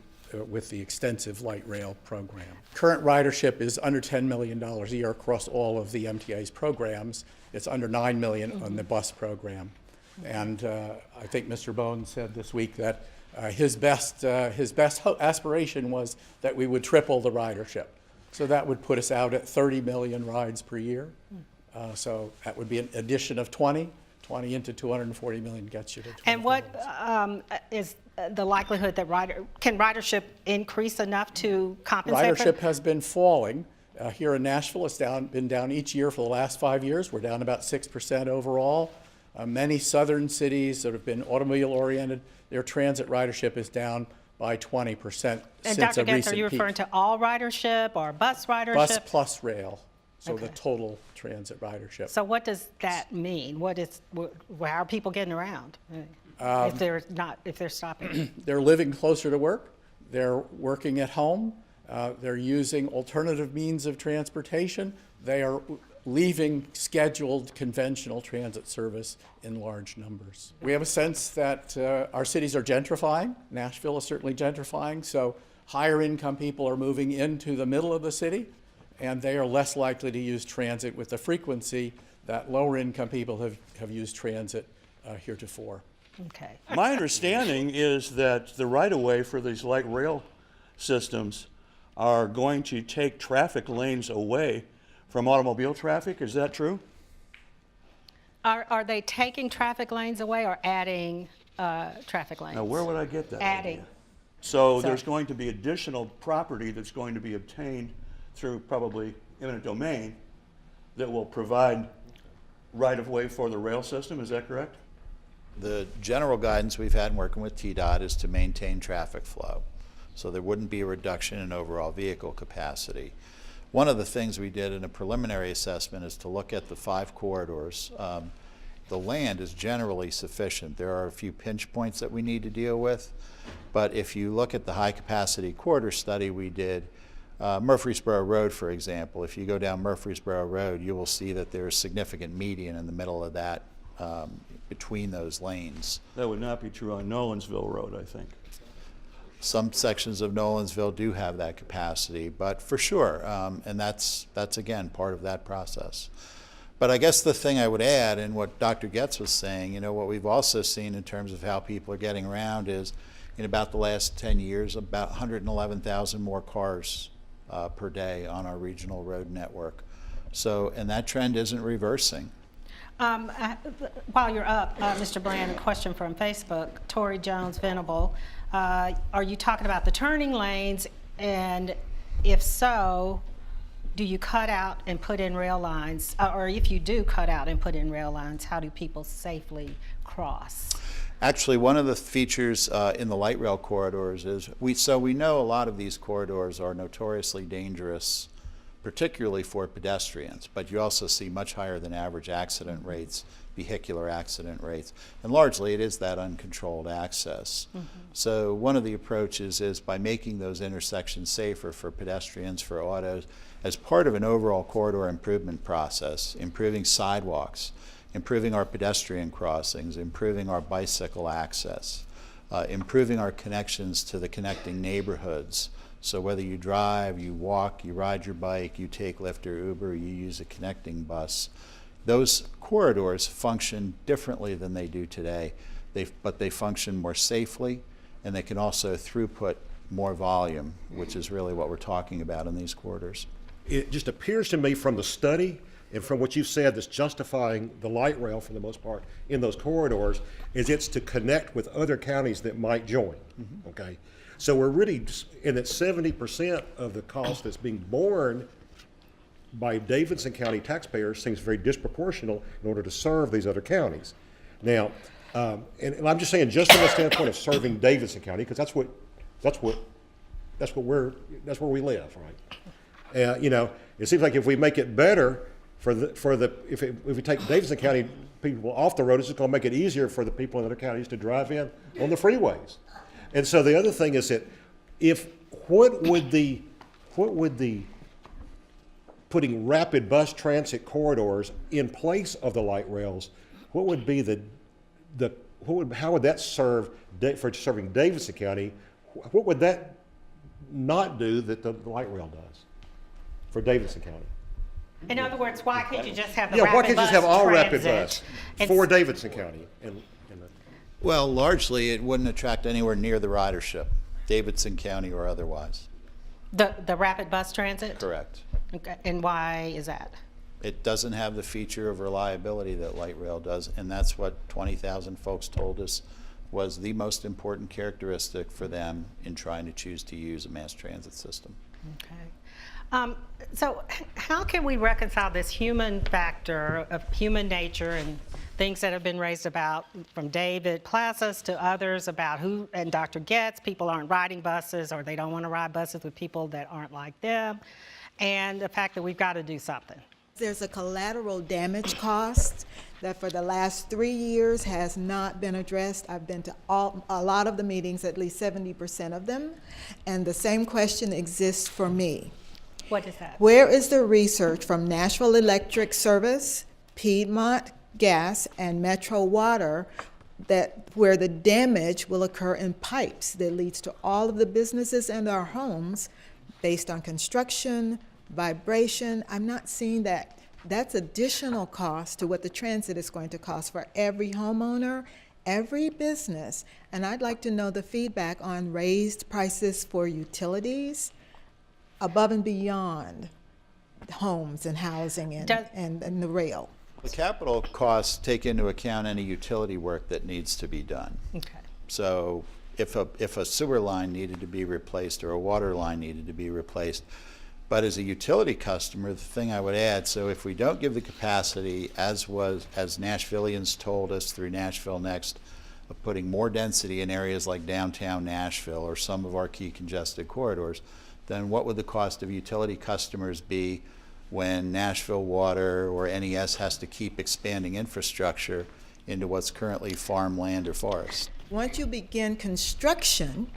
extensive light rail program. Current ridership is under $10 million a year across all of the MTA's programs. It's under $9 million on the bus program. And I think Mr. Bone said this week that his best aspiration was that we would triple the ridership. So that would put us out at 30 million rides per year. So that would be an addition of 20 into 240 million gets you to 20. And what is the likelihood that ridership increase enough to compensate? Ridership has been falling. Here in Nashville, it's been down each year for the last 5 years. We're down about 6% overall. Many southern cities that have been automobile-oriented, their transit ridership is down by 20% And since Dr. a Getz, recent are you peak. referring to all ridership or bus ridership? Bus plus rail, so Okay. the total transit ridership. So what does that mean? How are people getting around if they're stopping? They're living closer to work. They're working at home. They're using alternative means of transportation. They are leaving scheduled conventional transit service in large numbers. We have a sense that our cities are gentrifying. Nashville is certainly gentrifying, so higher income people are moving into the middle of the city, and they are less likely to use transit with the frequency that lower income people have used transit heretofore. Okay. My understanding is that the right-of-way for these light rail systems are going to take traffic lanes away from automobile traffic. Is that true? Are they taking traffic lanes away or adding traffic lanes? Now, where would I get that? Adding. So there's going to be additional property that's going to be obtained through probably eminent domain that will provide right-of-way for the rail system. Is that correct? The general guidance we've had in working with TDOT is to maintain traffic flow. So there wouldn't be a reduction in overall vehicle capacity. One of the things we did in a preliminary assessment is to look at the 5 corridors. The land is generally sufficient. There are a few pinch points that we need to deal with, but if you look at the high capacity corridor study we did, Murfreesboro Road, for example, if you go down Murfreesboro Road, you will see that there is significant median in the middle of that between those lanes. That would not be true on Nolensville Road, I think. Some sections of Nolensville do have that capacity, but for sure, and that's again part of that process. But I guess the thing I would add, and what Dr. Getz was saying, what we've also seen in terms of how people are getting around is, in about the last 10 years, about 111,000 more cars per day on our regional road network. So, and that trend isn't reversing. While you're up, Mr. Bland, a question from Facebook. Tori Jones Venable, are you talking about the turning lanes? And if so, do you cut out and put in rail lines? Or if you do cut out and put in rail lines, how do people safely cross? Actually, one of the features in the light rail corridors is we know a lot of these corridors are notoriously dangerous, particularly for pedestrians, but you also see much higher than average accident rates, vehicular accident rates, and largely it is that uncontrolled access. So one of the approaches is by making those intersections safer for pedestrians, for autos, as part of an overall corridor improvement process, improving sidewalks, improving our pedestrian crossings, improving our bicycle access, improving our connections to the connecting neighborhoods. So whether you drive, you walk, you ride your bike, you take Lyft or Uber, you use a connecting bus, those corridors function differently than they do today, but they function more safely, and they can also throughput more volume, which is really what we're talking about in these corridors. It just appears to me from the study and from what you said that's justifying the light rail for the most part in those corridors is it's to connect with other counties that might join, okay? So we're really in that 70% of the cost that's being borne by Davidson County taxpayers seems very disproportional in order to serve these other counties. Now, and I'm just saying, just from the standpoint of serving Davidson County, because that's where we live, right? You know, it seems like if we make it better if we take Davidson County people off the road, it's just going to make it easier for the people in other counties to drive in on the freeways. And so the other thing is that what would the putting rapid bus transit corridors in place of the light rails, what would be how would that serve for serving Davidson County? What would that not do that the light rail does for Davidson County? In other words, why can't you just have the why rapid can't you bus just have all transit? rapid bus for Davidson County? Well, largely it wouldn't attract anywhere near the ridership, Davidson County or otherwise. The rapid bus transit? Correct. Okay. And why is that? It doesn't have the feature of reliability that light rail does, and that's what 20,000 folks told us was the most important characteristic for them in trying to choose to use a mass transit system. Okay. So how can we reconcile this human factor of human nature and things that have been raised about from David Plazas to others about and Dr. Getz, people aren't riding buses or they don't want to ride buses with people that aren't like them, and the fact that we've got to do something? There's a collateral damage cost that for the last 3 years has not been addressed. I've been to a lot of the meetings, at least 70% of them, and the same question exists for me. What is that? Where is the research from Nashville Electric Service, Piedmont Gas, and Metro Water where the damage will occur in pipes that leads to all of the businesses and our homes based on construction, vibration? I'm not seeing that. That's additional cost to what the transit is going to cost for every homeowner, every business. And I'd like to know the feedback on raised prices for utilities above and beyond homes and housing and the rail. The capital costs take into account any utility work that needs to be done. Okay. So if a sewer line needed to be replaced or a water line needed to be replaced, but as a utility customer, the thing I would add, so if we don't give the capacity, as Nashvillians told us through Nashville Next, of putting more density in areas like downtown Nashville or some of our key congested corridors, then what would the cost of utility customers be when Nashville Water or NES has to keep expanding infrastructure into what's currently farmland or forest? Once you begin construction,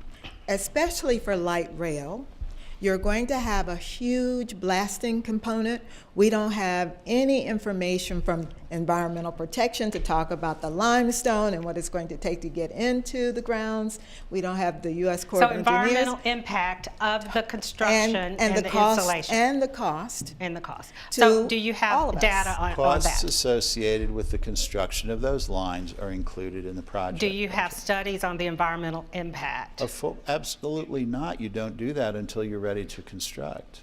especially for light rail, you're going to have a huge blasting component. We don't have any information from environmental protection to talk about the limestone and what it's going to take to get into the grounds. We don't have the U.S. Corps of Engineers. So environmental impact of the construction and the cost, installation. And the cost. And the cost. So do you have data on that? Costs associated with the construction of those lines are included in the project. Do you have studies on the environmental impact? Absolutely not. You don't do that until you're ready to construct.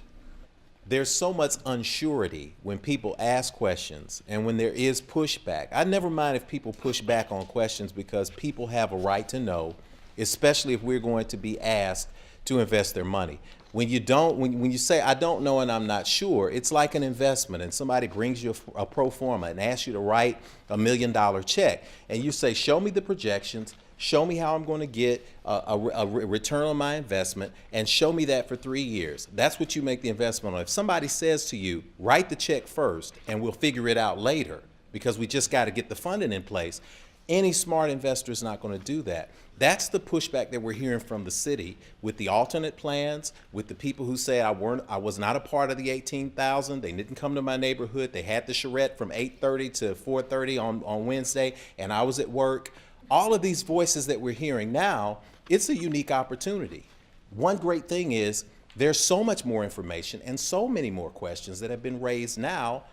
There's so much unsurety when people ask questions and when there is pushback. I never mind if people push back on questions because people have a right to know, especially if we're going to be asked to invest their money. When you don't, when you say, I don't know and I'm not sure, it's like an investment and somebody brings you a pro forma and asks you to write $1 million check and you say, show me the projections, show me how I'm going to get a return on my investment, and show me that for 3 years. That's what you make the investment on. If somebody says to you, write the check first and we'll figure it out later because we just got to get the funding in place, any smart investor is not going to do that. That's the pushback that we're hearing from the city with the alternate plans, with the people who say I was not a part of the 18,000. They didn't come to my neighborhood. They had the charrette from 8:30 to 4:30 on Wednesday, and I was at work. All of these voices that we're hearing now, it's a unique opportunity. One great thing is there's so much more information and so many more questions that have been raised now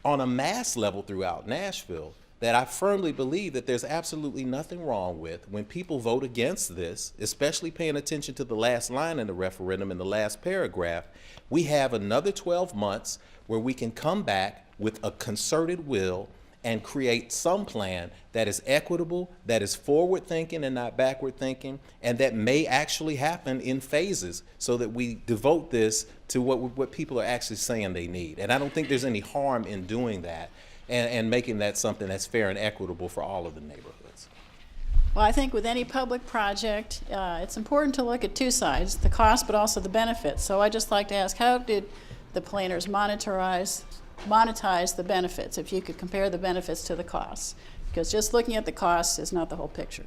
on a mass level throughout Nashville that I firmly believe that there's absolutely nothing wrong with when people vote against this, especially paying attention to the last line in the referendum in the last paragraph. We have another 12 months where we can come back with a concerted will and create some plan that is equitable, that is forward thinking and not backward thinking, and that may actually happen in phases so that we devote this to what people are actually saying they need. And I don't think there's any harm in doing that and making that something that's fair and equitable for all of the neighborhoods. Well, I think with any public project, it's important to look at two sides, the cost but also the benefits. So I'd just like to ask, how did the planners monetize the benefits, if you could compare the benefits to the costs? Because just looking at the costs is not the whole picture.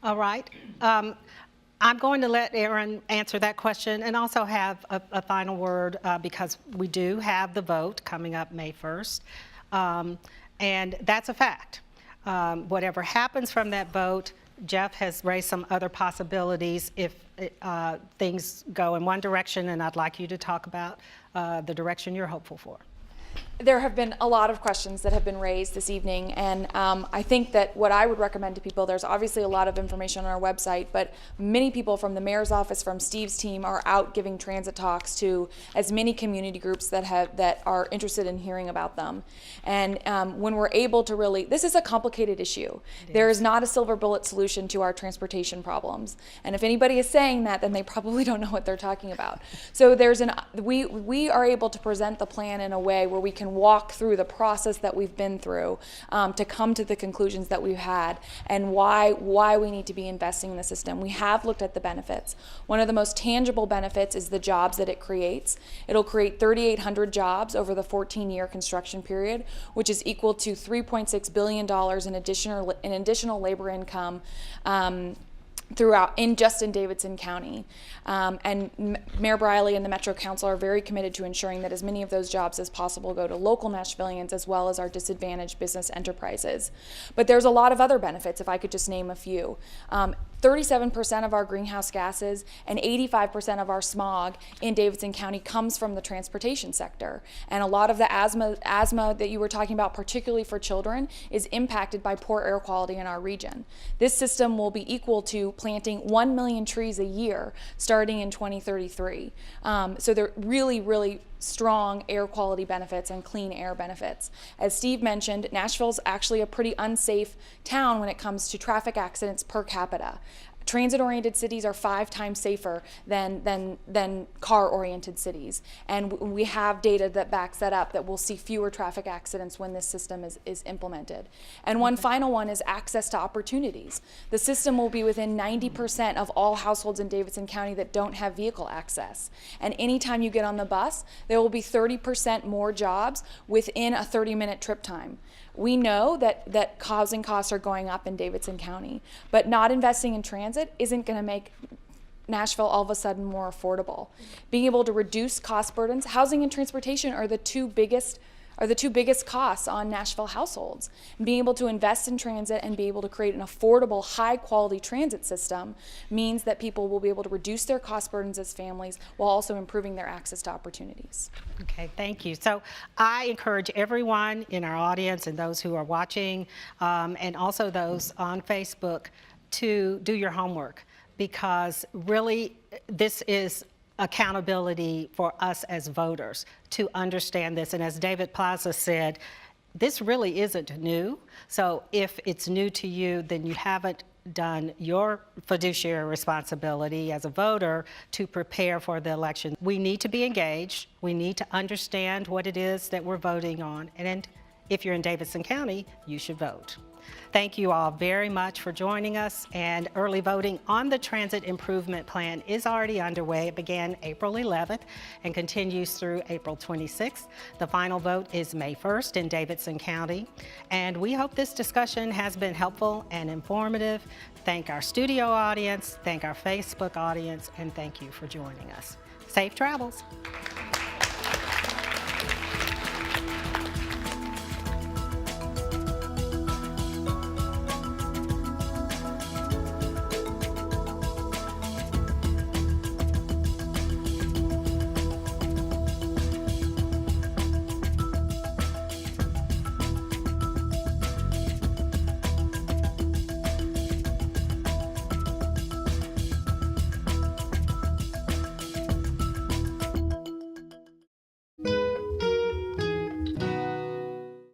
All right. I'm going to let Aaron answer that question and also have a final word because we do have the vote coming up May 1st. And that's a fact. Whatever happens from that vote, Jeff has raised some other possibilities if things go in one direction, and I'd like you to talk about the direction you're hopeful for. There have been a lot of questions that have been raised this evening, and I think that what I would recommend to people, there's obviously a lot of information on our website, but many people from the mayor's office, from Steve's team, are out giving transit talks to as many community groups that are interested in hearing about them. And when we're able to really, this is a complicated issue. There is not a silver bullet solution to our transportation problems. And if anybody is saying that, then they probably don't know what they're talking about. So we are able to present the plan in a way where we can walk through the process that we've been through to come to the conclusions that we've had and why we need to be investing in the system. We have looked at the benefits. One of the most tangible benefits is the jobs that it creates. It'll create 3,800 jobs over the 14-year construction period, which is equal to $3.6 billion in additional labor income just in Davidson County. And Mayor Briley and the Metro Council are very committed to ensuring that as many of those jobs as possible go to local Nashvillians as well as our disadvantaged business enterprises. But there's a lot of other benefits, if I could just name a few. 37% of our greenhouse gases and 85% of our smog in Davidson County comes from the transportation sector. And a lot of the asthma that you were talking about, particularly for children, is impacted by poor air quality in our region. This system will be equal to planting 1 million trees a year starting in 2033. So they're really, really strong air quality benefits and clean air benefits. As Steve mentioned, Nashville's actually a pretty unsafe town when it comes to traffic accidents per capita. Transit-oriented cities are 5 times safer than car-oriented cities. And we have data that backs that up, that we'll see fewer traffic accidents when this system is implemented. And one final one is access to opportunities. The system will be within 90% of all households in Davidson County that don't have vehicle access. And anytime you get on the bus, there will be 30% more jobs within a 30-minute trip time. We know that housing costs are going up in Davidson County, but not investing in transit isn't going to make Nashville all of a sudden more affordable. Being able to reduce cost burdens, housing and transportation are the two biggest costs on Nashville households. And being able to invest in transit and be able to create an affordable, high-quality transit system means that people will be able to reduce their cost burdens as families while also improving their access to opportunities. Okay, thank you. So I encourage everyone in our audience and those who are watching and also those on Facebook to do your homework, because really this is accountability for us as voters to understand this. And as David Plaza said, this really isn't new. So if it's new to you, then you haven't done your fiduciary responsibility as a voter to prepare for the election. We need to be engaged. We need to understand what it is that we're voting on. And if you're in Davidson County, you should vote. Thank you all very much for joining us, and early voting on the Transit Improvement Plan is already underway. It began April 11th and continues through April 26th. The final vote is May 1st in Davidson County, and we hope this discussion has been helpful and informative. Thank our studio audience, thank our Facebook audience, and thank you for joining us. Safe travels.